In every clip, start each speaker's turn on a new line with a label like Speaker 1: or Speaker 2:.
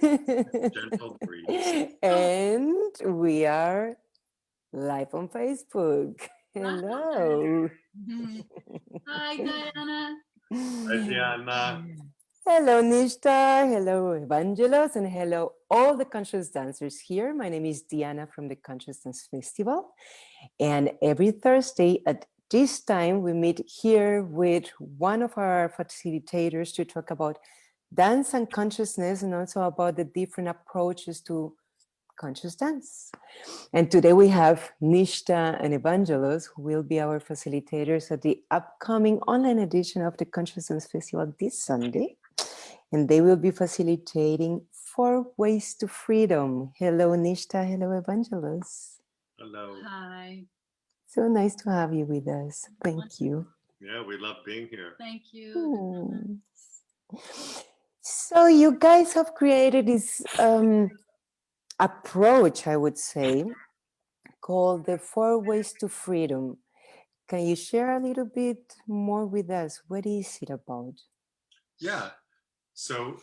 Speaker 1: Gentle breeze.
Speaker 2: And we are live on Facebook. Hello.
Speaker 3: Hi, Diana.
Speaker 1: Hi, Diana.
Speaker 2: Hello, Nishta. Hello, Evangelos. And hello, all the conscious dancers here. My name is Diana from the Consciousness Festival. And every Thursday at this time, we meet here with one of our facilitators to talk about dance and consciousness and also about the different approaches to conscious dance. And today we have Nishta and Evangelos, who will be our facilitators at the upcoming online edition of the Consciousness Festival this Sunday. And they will be facilitating 4 ways to freedom. Hello, Nishta. Hello, Evangelos.
Speaker 1: Hello.
Speaker 3: Hi.
Speaker 2: So nice to have you with us. Thank you.
Speaker 1: Yeah, we love being here.
Speaker 3: Thank you.
Speaker 2: Hmm. So you guys have created this approach, I would say, called the 4 ways to freedom. Can you share a little bit more with us? What is it about?
Speaker 1: Yeah. So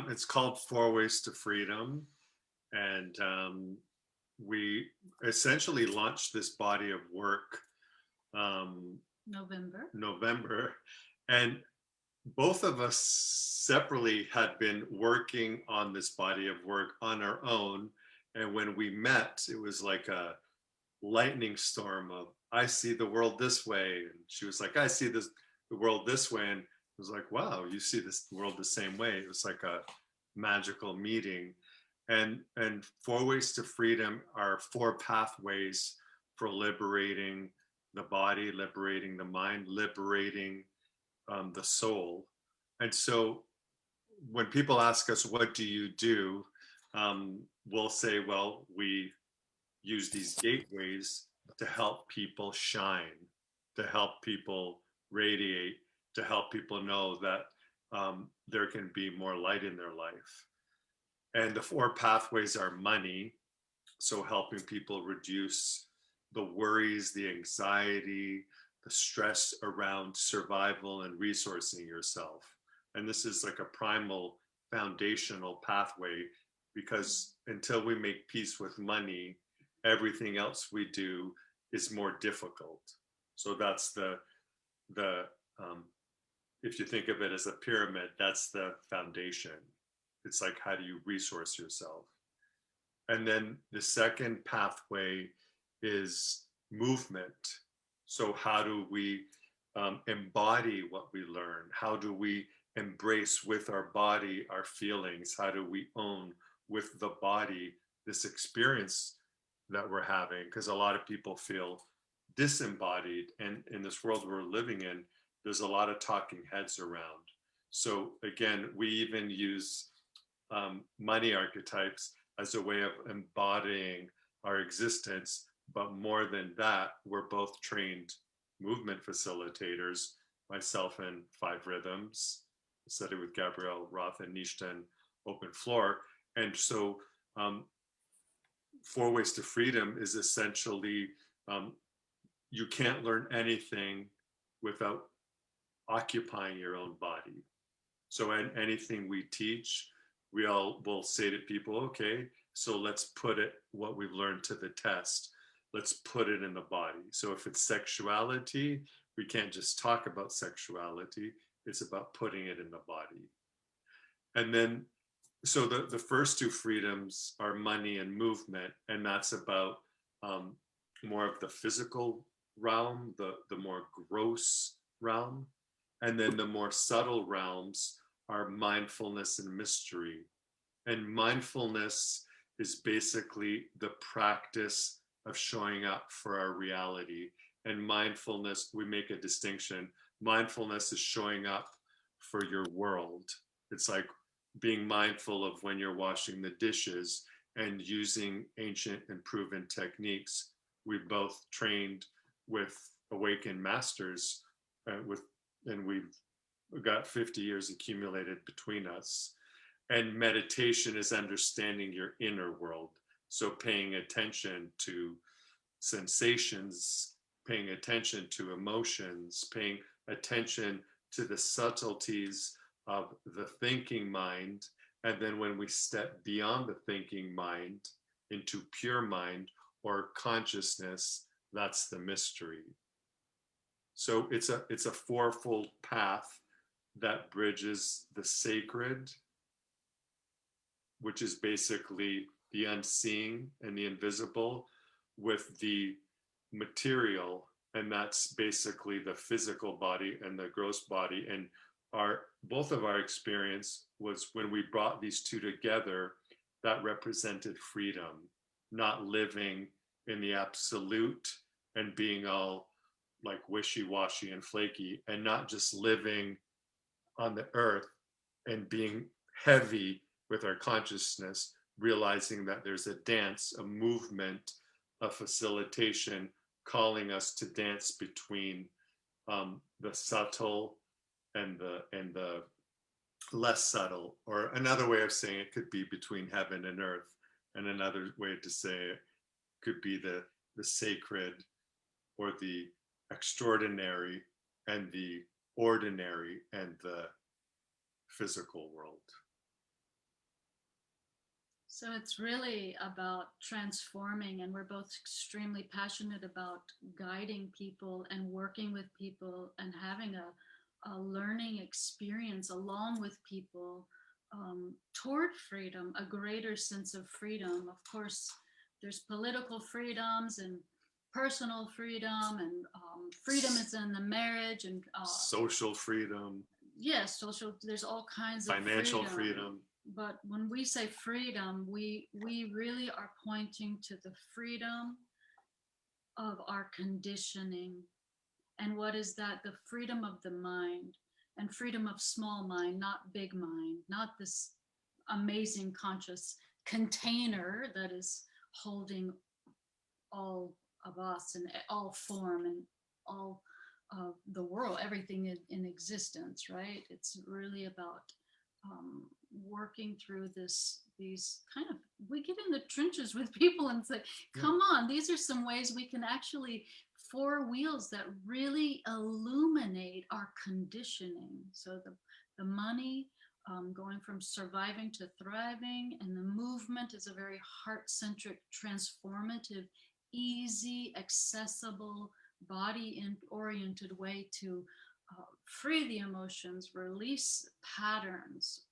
Speaker 1: it's called Four Ways to Freedom. And we essentially launched this body of work November. And both of us separately had been working on this body of work on our own. And when we met, it was like a lightning storm of, I see the world this way. And she was like, I see the world this way. And it was like, wow, you see this world the same way. It was like a magical meeting. And Four Ways to Freedom are 4 pathways for liberating the body, liberating the mind, liberating the soul. And so when people ask us, what do you do? We'll say, well, we use these gateways to help people shine, to help people radiate, to help people know that there can be more light in their life. And the 4 pathways are money, so helping people reduce the worries, the anxiety, the stress around survival and resourcing yourself. And this is like a primal foundational pathway, because until we make peace with money, everything else we do is more difficult. So that's the if you think of it as a pyramid, that's the foundation. It's like, how do you resource yourself? And then the second pathway is movement. So how do we embody what we learn? How do we embrace with our body our feelings? How do we own with the body this experience that we're having? Because a lot of people feel disembodied, and in this world we're living in, there's a lot of talking heads around. So again, we even use money archetypes as a way of embodying our existence. But more than that, we're both trained movement facilitators, myself in 5 Rhythms, I studied with Gabrielle Roth and Nishta and Open Floor. And so 4 Ways to Freedom is essentially you can't learn anything without occupying your own body. So anything we teach, we all will say to people, okay, so let's put it, what we've learned, to the test. Let's put it in the body. So if it's sexuality, we can't just talk about sexuality. It's about putting it in the body. And then, so the first 2 freedoms are money and movement. And that's about more of the physical realm, the more gross realm. And then the more subtle realms are mindfulness and mystery. And mindfulness is basically the practice of showing up for our reality. And mindfulness, we make a distinction. Mindfulness is showing up for your world. It's like being mindful of when you're washing the dishes and using ancient and proven techniques. We both trained with awakened masters and we've got 50 years accumulated between us. And meditation is understanding your inner world. So paying attention to sensations, paying attention to emotions, paying attention to the subtleties of the thinking mind, And then when we step beyond the thinking mind into pure mind or consciousness, that's the mystery. So it's a fourfold path that bridges the sacred, which is basically the unseen and the invisible, with the material, and that's basically the physical body and the gross body. And our both of our experience was when we brought these two together, that represented freedom, not living in the absolute and being all like wishy-washy and flaky, and not just living on the earth and being heavy with our consciousness, realizing that there's a dance, a movement, a facilitation calling us to dance between the subtle and the less subtle. Or another way of saying it could be between heaven and earth, and another way to say it could be the sacred or the extraordinary and the ordinary and the physical world.
Speaker 3: So it's really about transforming, and we're both extremely passionate about guiding people and working with people and having a learning experience along with people toward freedom, a greater sense of freedom. Of course, there's political freedoms and personal freedom, and freedom is in the marriage and
Speaker 1: social freedom.
Speaker 3: Yes, social. There's all kinds of
Speaker 1: financial freedom.
Speaker 3: But when we say freedom, we really are pointing to the freedom of our conditioning. And what is that? The freedom of the mind, and freedom of small mind, not big mind, not this amazing conscious container that is holding all of us and all form and all of the world, everything in existence, right? It's really about working through these kind of, we get in the trenches with people and say, come on, these are some ways we can actually, four wheels that really illuminate our conditioning. So the money, going from surviving to thriving, and the movement is a very heart-centric, transformative, easy, accessible, body-oriented way to free the emotions, release patterns,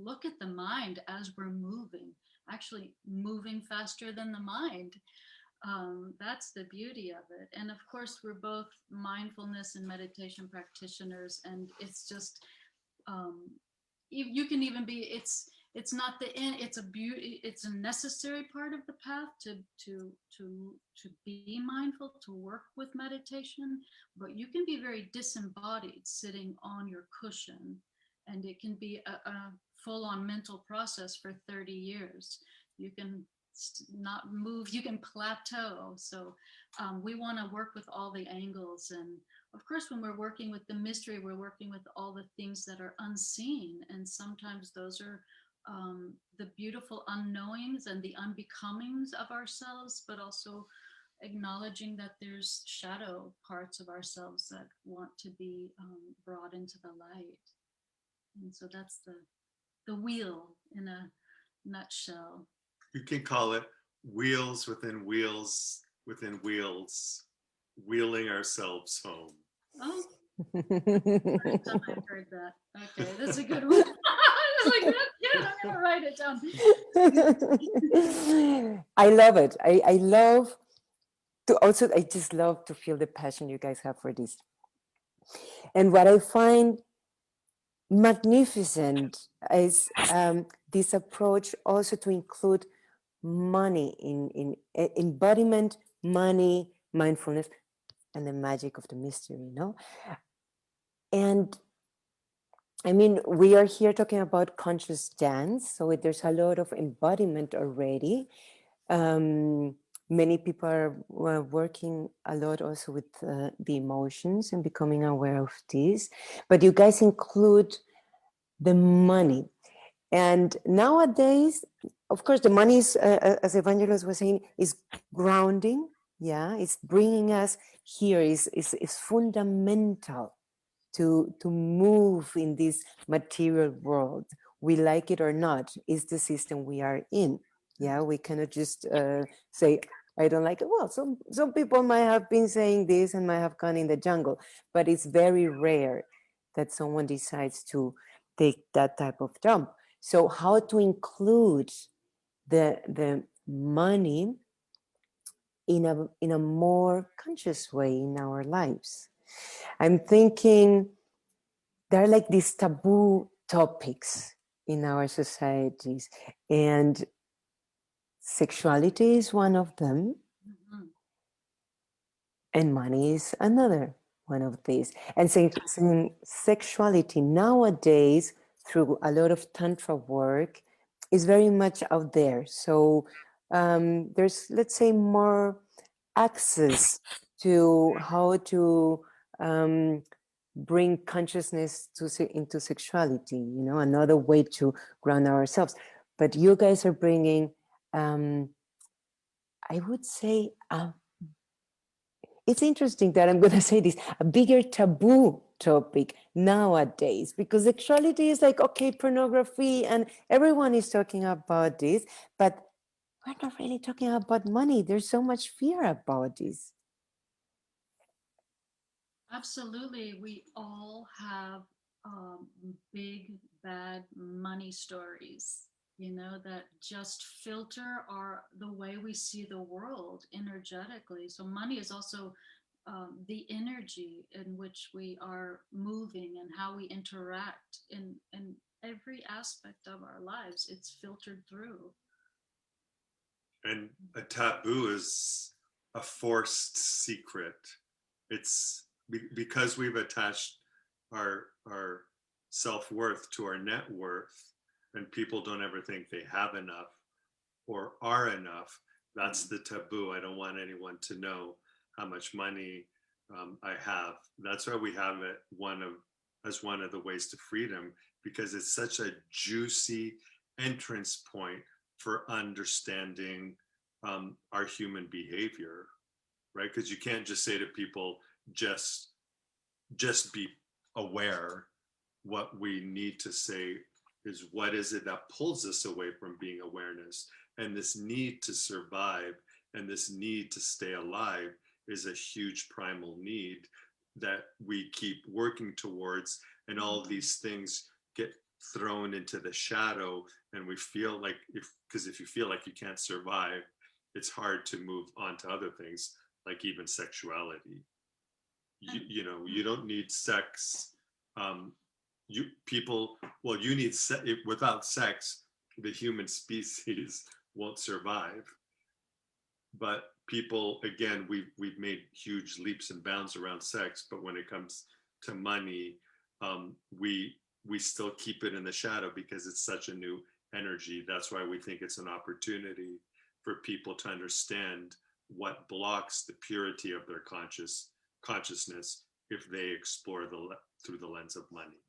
Speaker 3: look at the mind as we're moving, actually moving faster than the mind. That's the beauty of it. And of course, we're both mindfulness and meditation practitioners, and it's just, you can even be, it's not the end, it's a beauty, it's a necessary part of the path to be mindful, to work with meditation. But you can be very disembodied sitting on your cushion, and it can be a full-on mental process for 30 years. You can not move, you can plateau. So we want to work with all the angles. And of course, when we're working with the mystery, we're working with all the things that are unseen. And sometimes those are the beautiful unknowings and the unbecomings of ourselves, but also acknowledging that there's shadow parts of ourselves that want to be brought into the light. And so that's the wheel in a nutshell.
Speaker 1: You can call it wheels within wheels within wheels, wheeling ourselves home.
Speaker 3: Oh, first time I've heard that. Okay, that's a good one. I was like, that's good. I'm gonna write it down.
Speaker 2: I love it. I love to also, I just love to feel the passion you guys have for this. And what I find magnificent is this approach also to include money in embodiment, money, mindfulness, and the magic of the mystery, no? And I mean, we are here talking about conscious dance, so there's a lot of embodiment already. Many people are working a lot also with the emotions and becoming aware of this, but you guys include the money. And nowadays, of course, the money is, as Evangelos was saying, is grounding. Yeah, it's bringing us here, is fundamental to move in this material world we like it or not, is the system we are in. Yeah, we cannot just say, I don't like it. Well, some people might have been saying this and might have gone in the jungle, but it's very rare that someone decides to take that type of jump. So how to include the money in a more conscious way in our lives? I'm thinking there are like these taboo topics in our societies, and sexuality is one of them,
Speaker 3: Mhm.
Speaker 2: and money is another one of these. And sexuality nowadays, through a lot of tantra work, is very much out there. So there's, let's say, more access to how to bring consciousness into sexuality, another way to ground ourselves. But you guys are bringing, I would say, it's interesting that I'm going to say this, a bigger taboo topic nowadays, because sexuality is like, okay, pornography, and everyone is talking about this, but we're not really talking about money. There's so much fear about this.
Speaker 3: Absolutely. We all have um, big, bad money stories, that just filter the way we see the world energetically. So money is also the energy in which we are moving and how we interact in every aspect of our lives. It's filtered through.
Speaker 1: And a taboo is a forced secret. It's because we've attached our self-worth to our net worth, and people don't ever think they have enough or are enough. That's the taboo. I don't want anyone to know how much money I have. That's why we have it as one of the ways to freedom, because it's such a juicy entrance point for understanding our human behavior, right? Because you can't just say to people, just just be aware. What we need to say is, what is it that pulls us away from being awareness? And this need to survive and this need to stay alive is a huge primal need that we keep working towards, and all of these things get thrown into the shadow, and we feel like, if you feel like you can't survive, it's hard to move on to other things, like even sexuality. You don't need sex. You people Well, you need without sex the human species won't survive. But people, again, we've made huge leaps and bounds around sex, but when it comes to money, we still keep it in the shadow because it's such a new energy. That's why we think it's an opportunity for people to understand what blocks the purity of their consciousness if they explore through the lens of money.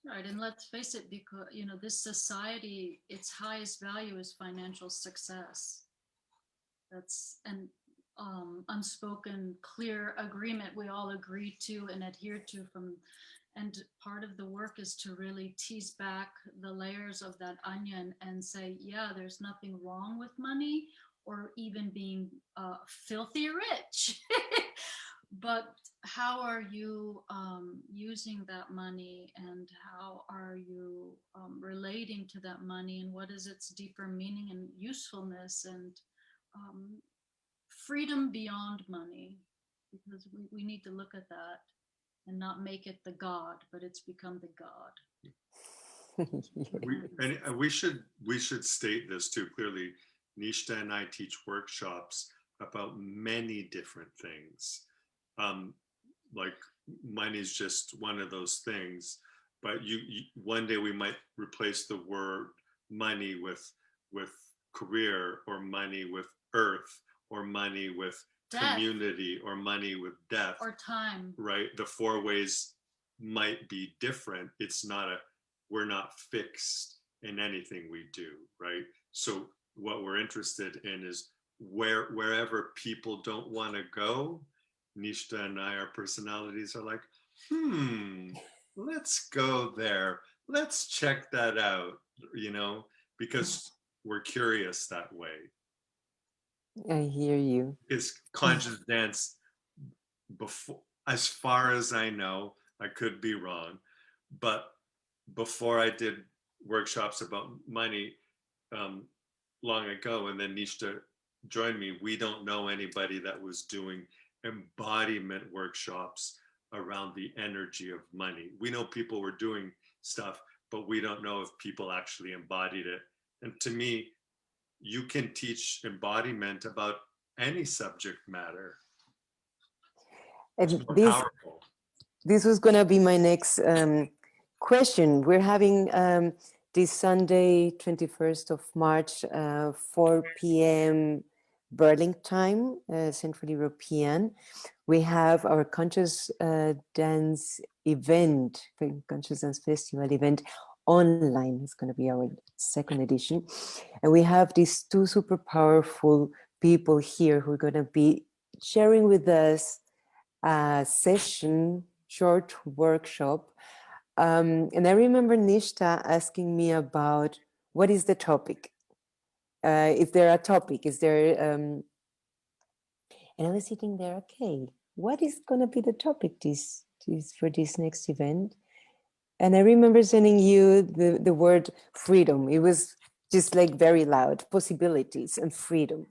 Speaker 3: Right, and let's face it, because this society, its highest value is financial success. That's an unspoken, clear agreement we all agree to and adhere to and part of the work is to really tease back the layers of that onion and say, yeah, there's nothing wrong with money or even being filthy rich. But how are you using that money, and how are you relating to that money, and what is its deeper meaning and usefulness, and um, freedom beyond money? Because we need to look at that and not make it the god, but it's become the god.
Speaker 1: We should state this too clearly. Nishta and I teach workshops about many different things. Um, like money is just one of those things, but one day we might replace the word money with career, or money with earth, or money with
Speaker 3: Death.
Speaker 1: Community, or money with death,
Speaker 3: Or time.
Speaker 1: right? The four ways might be different. We're not fixed in anything we do, right? So what we're interested in is wherever people don't want to go. Nishta and I, our personalities are like, let's go there. let's check that out, because we're curious that way.
Speaker 2: I hear you.
Speaker 1: Is conscious dance, before, as far as I know, I could be wrong, but before I did workshops about money, um, long ago, and then Nishta joined me, we don't know anybody that was doing embodiment workshops around the energy of money. We know people were doing stuff, but we don't know if people actually embodied it. And to me, you can teach embodiment about any subject matter. It's
Speaker 2: And
Speaker 1: more
Speaker 2: this
Speaker 1: powerful.
Speaker 2: this was going to be my next question. We're having this Sunday, 21st of March, 4 p.m. Berlin time, Central European. We have our Conscious Dance event, Conscious Dance Festival event online. It's going to be our second edition. And we have these two super powerful people here who are going to be sharing with us a session, short workshop. And I remember Nishta asking me about what is the topic? Is there a topic? Is there, and I was sitting there, okay, what is going to be the topic for this next event? And I remember sending you the word freedom. It was just like very loud, possibilities and freedom.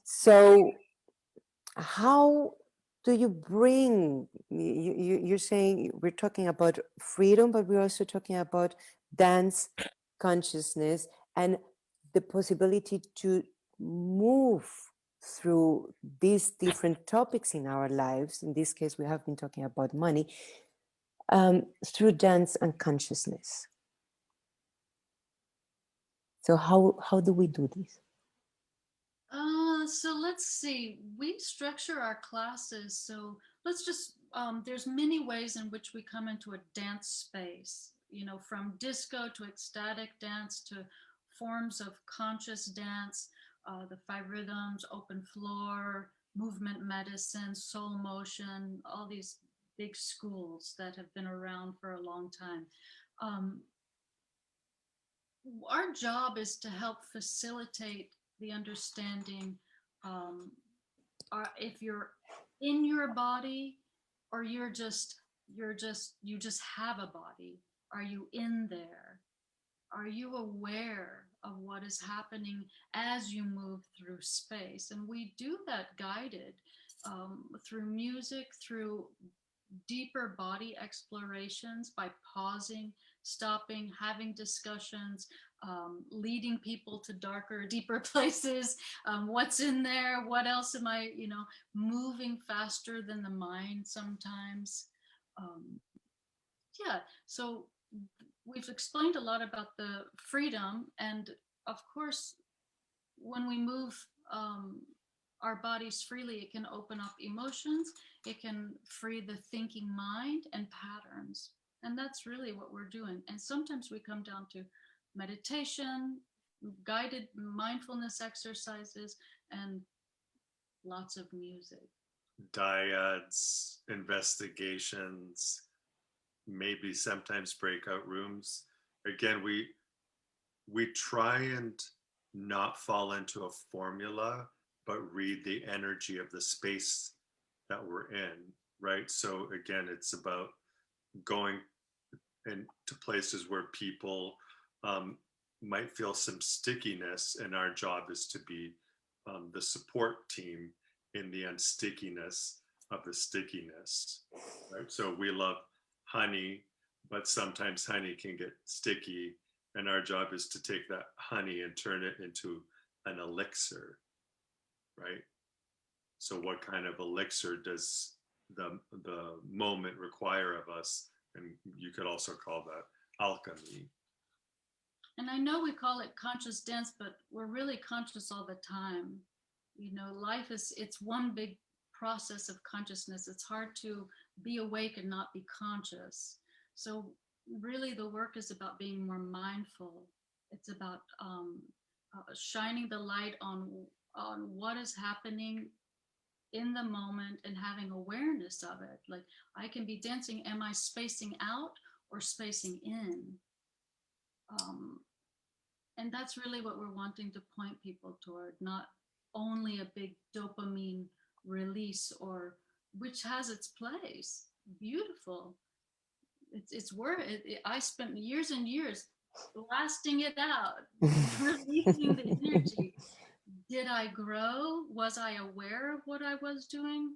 Speaker 2: So how do you bring, you're saying we're talking about freedom, but we're also talking about dance consciousness and the possibility to move through these different topics in our lives. In this case, we have been talking about money, through dance and consciousness. So how do we do this?
Speaker 3: So let's see. We structure our classes. So let's just, there's many ways in which we come into a dance space, from disco to ecstatic dance to forms of conscious dance, the five rhythms, open floor, movement medicine, soul motion, all these big schools that have been around for a long time. Um, our job is to help facilitate the understanding, um, if you're in your body or you just have a body. Are you in there? Are you aware of what is happening as you move through space? And we do that guided, through music, through deeper body explorations, by pausing, stopping, having discussions, leading people to darker, deeper places. What's in there? What else am I, moving faster than the mind sometimes? Um, yeah, so we've explained a lot about the freedom. And of course, when we move, um, our bodies freely, it can open up emotions, it can free the thinking mind and patterns. And that's really what we're doing. And sometimes we come down to meditation, guided mindfulness exercises, and lots of music.
Speaker 1: Dyads, investigations, maybe sometimes breakout rooms. Again, we try and not fall into a formula, but read the energy of the space that we're in, right? So again, it's about going into places where people, might feel some stickiness, and our job is to be, the support team in the unstickiness of the stickiness, right? So we love honey, but sometimes honey can get sticky, and our job is to take that honey and turn it into an elixir, right? So what kind of elixir does the moment require of us? And you could also call that alchemy.
Speaker 3: And I know we call it conscious dance, but we're really conscious all the time. Life it's one big process of consciousness. It's hard to be awake and not be conscious. So really the work is about being more mindful. It's about, shining the light on what is happening in the moment and having awareness of it. Like, I can be dancing, am I spacing out, or spacing in. And that's really what we're wanting to point people toward, not only a big dopamine release, or which has its place, beautiful. It's worth it. I spent years and years blasting it out, releasing the energy. Did I grow? Was I aware of what I was doing?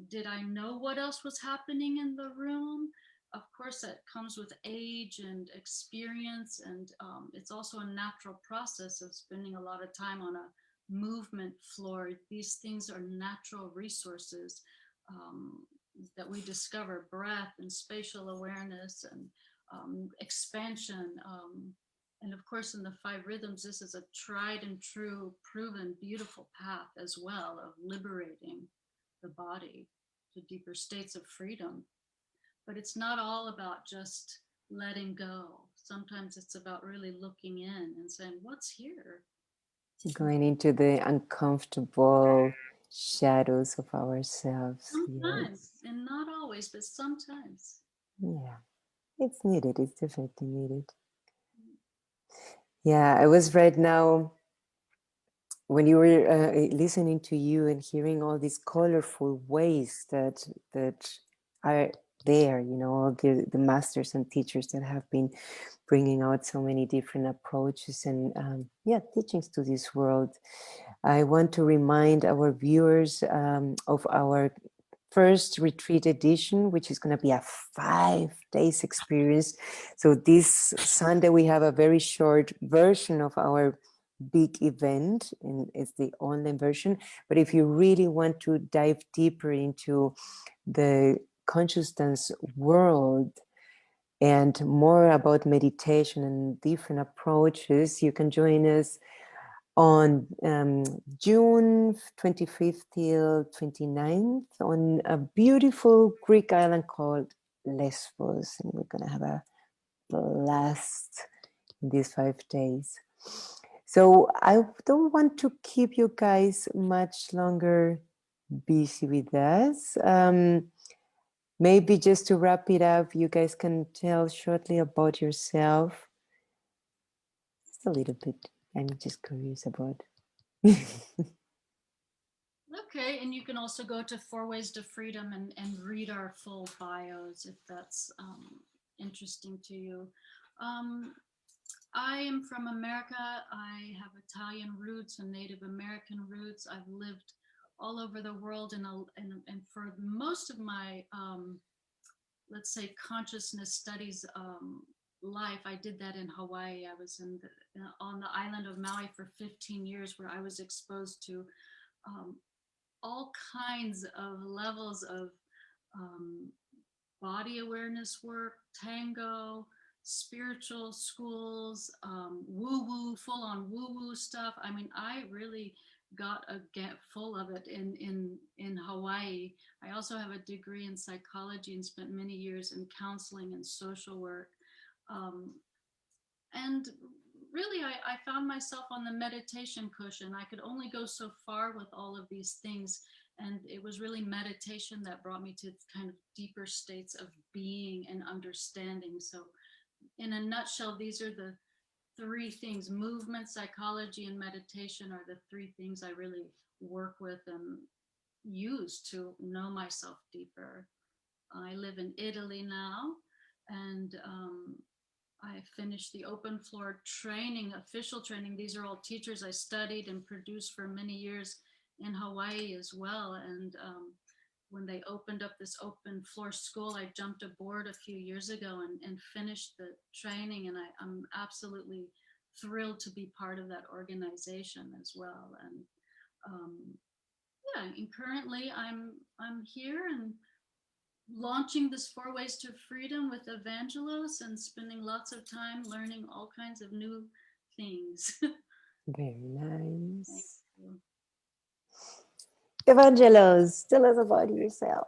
Speaker 3: Did I know what else was happening in the room? Of course, that comes with age and experience, and it's also a natural process of spending a lot of time on a movement floor. These things are natural resources that we discover: breath and spatial awareness and expansion. And of course, in the five rhythms, this is a tried and true, proven, beautiful path as well of liberating the body to deeper states of freedom. But it's not all about just letting go. Sometimes it's about really looking in and saying, what's here?
Speaker 2: Going into the uncomfortable shadows of ourselves.
Speaker 3: Sometimes,
Speaker 2: Yes.
Speaker 3: and not always, but sometimes.
Speaker 2: Yeah. It's needed. It's definitely needed. Yeah. I was right now, when you were listening to you and hearing all these colorful ways that are there, you know, all the masters and teachers that have been bringing out so many different approaches and teachings to this world. I want to remind our viewers of our first retreat edition, which is going to be a 5 days experience. So this Sunday we have a very short version of our big event, and it's the online version. But if you really want to dive deeper into the consciousness world and more about meditation and different approaches, you can join us on June 25th till 29th on a beautiful Greek island called Lesbos. And we're going to have a blast in these 5 days. So I don't want to keep you guys much longer busy with us. Maybe just to wrap it up, you guys can tell shortly about yourself. Just a little bit. I'm just curious about.
Speaker 3: Okay, and you can also go to Four Ways to Freedom and read our full bios if that's interesting to you. I am from America. I have Italian roots and Native American roots. I've lived all over the world, and for most of my, let's say, consciousness studies life, I did that in Hawaii. I was on the island of Maui for 15 years, where I was exposed to um, all kinds of levels of um, body awareness work, tango, spiritual schools, woo woo, full on woo woo stuff. I mean, I really got a get full of it in Hawaii. I also have a degree in psychology and spent many years in counseling and social work. Um, and really, I found myself on the meditation cushion. I could only go so far with all of these things. And it was really meditation that brought me to kind of deeper states of being and understanding. So, in a nutshell, these are the three things: movement, psychology, and meditation are the three things I really work with and use to know myself deeper. I live in Italy now, and I finished the open floor training, official training. These are all teachers I studied and produced for many years in Hawaii as well. And when they opened up this open floor school, I jumped aboard a few years ago and finished the training. And I'm absolutely thrilled to be part of that organization as well. And um, yeah, and currently I'm here and launching this Four Ways to Freedom with Evangelos and spending lots of time learning all kinds of new things.
Speaker 2: Very
Speaker 3: Thank
Speaker 2: nice.
Speaker 3: you.
Speaker 2: Evangelos, tell us about yourself.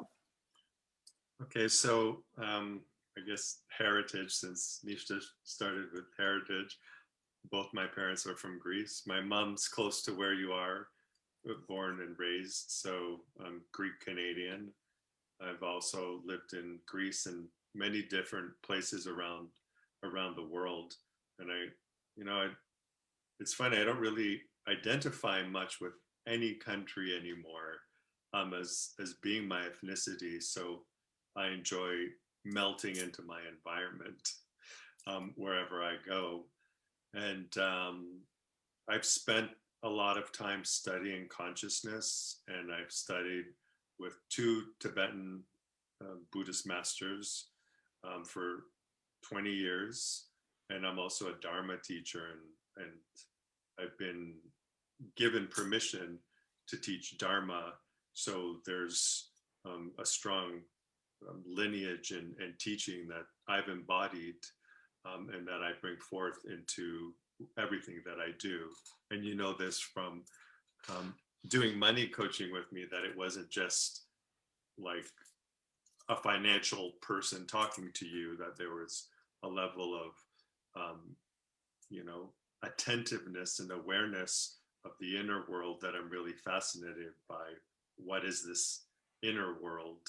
Speaker 1: Okay, so I guess heritage, since Nishta started with heritage, both my parents are from Greece. My mom's close to where you are, born and raised, so I'm Greek Canadian. I've also lived in Greece and many different places around the world. And it's funny, I don't really identify much with any country anymore, as being my ethnicity. So I enjoy melting into my environment, wherever I go. And I've spent a lot of time studying consciousness, and I've studied with two Tibetan Buddhist masters for 20 years. And I'm also a Dharma teacher, and I've been given permission to teach Dharma. So there's a strong lineage and teaching that I've embodied, and that I bring forth into everything that I do. And you know this from doing money coaching with me, that it wasn't just like a financial person talking to you, that there was a level of attentiveness and awareness of the inner world that I'm really fascinated by. What is this inner world,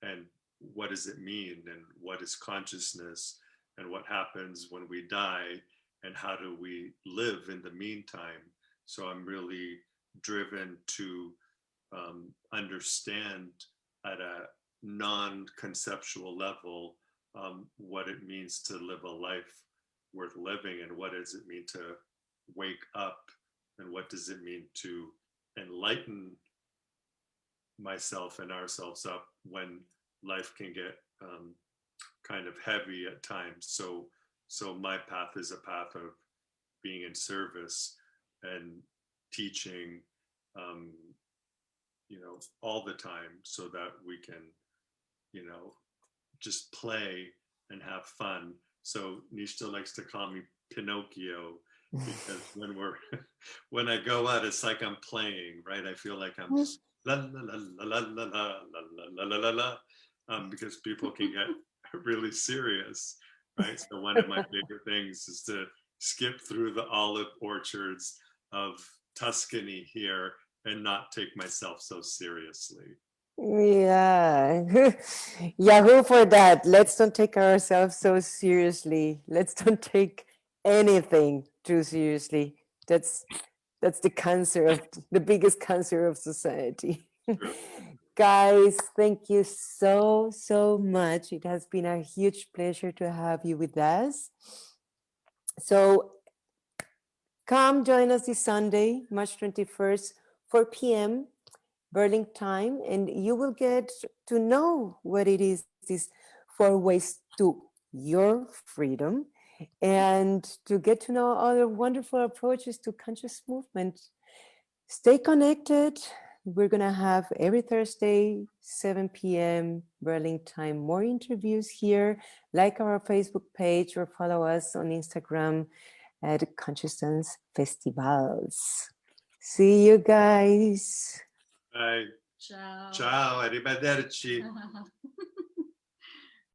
Speaker 1: and what does it mean, and what is consciousness, and what happens when we die, and how do we live in the meantime? So I'm really driven to understand at a non-conceptual level what it means to live a life worth living, and what does it mean to wake up, and what does it mean to enlighten myself and ourselves up when life can get kind of heavy at times. So my path is a path of being in service and teaching, all the time, so that we can, just play and have fun. So Nishta likes to call me Pinocchio, because when I go out, it's like I'm playing, right? I feel like I'm la la la la la la la la la la, because people can get really serious, right? So one of my favorite things is to skip through the olive orchards of Tuscany here and not take myself so seriously.
Speaker 2: Yeah. Yahoo for that. Let's don't take ourselves so seriously. Let's don't take anything too seriously. That's the cancer of the biggest cancer of society. Guys, thank you so much. It has been a huge pleasure to have you with us. So come join us this Sunday, March 21st, 4 p.m. Berlin time, and you will get to know what it is, these 4 ways to your freedom, and to get to know other wonderful approaches to conscious movement. Stay connected. We're going to have every Thursday, 7 p.m. Berlin time, more interviews here. Like our Facebook page or follow us on Instagram at Consciousness Festivals. See you guys.
Speaker 1: Bye.
Speaker 3: Ciao.
Speaker 1: Ciao, arrivederci.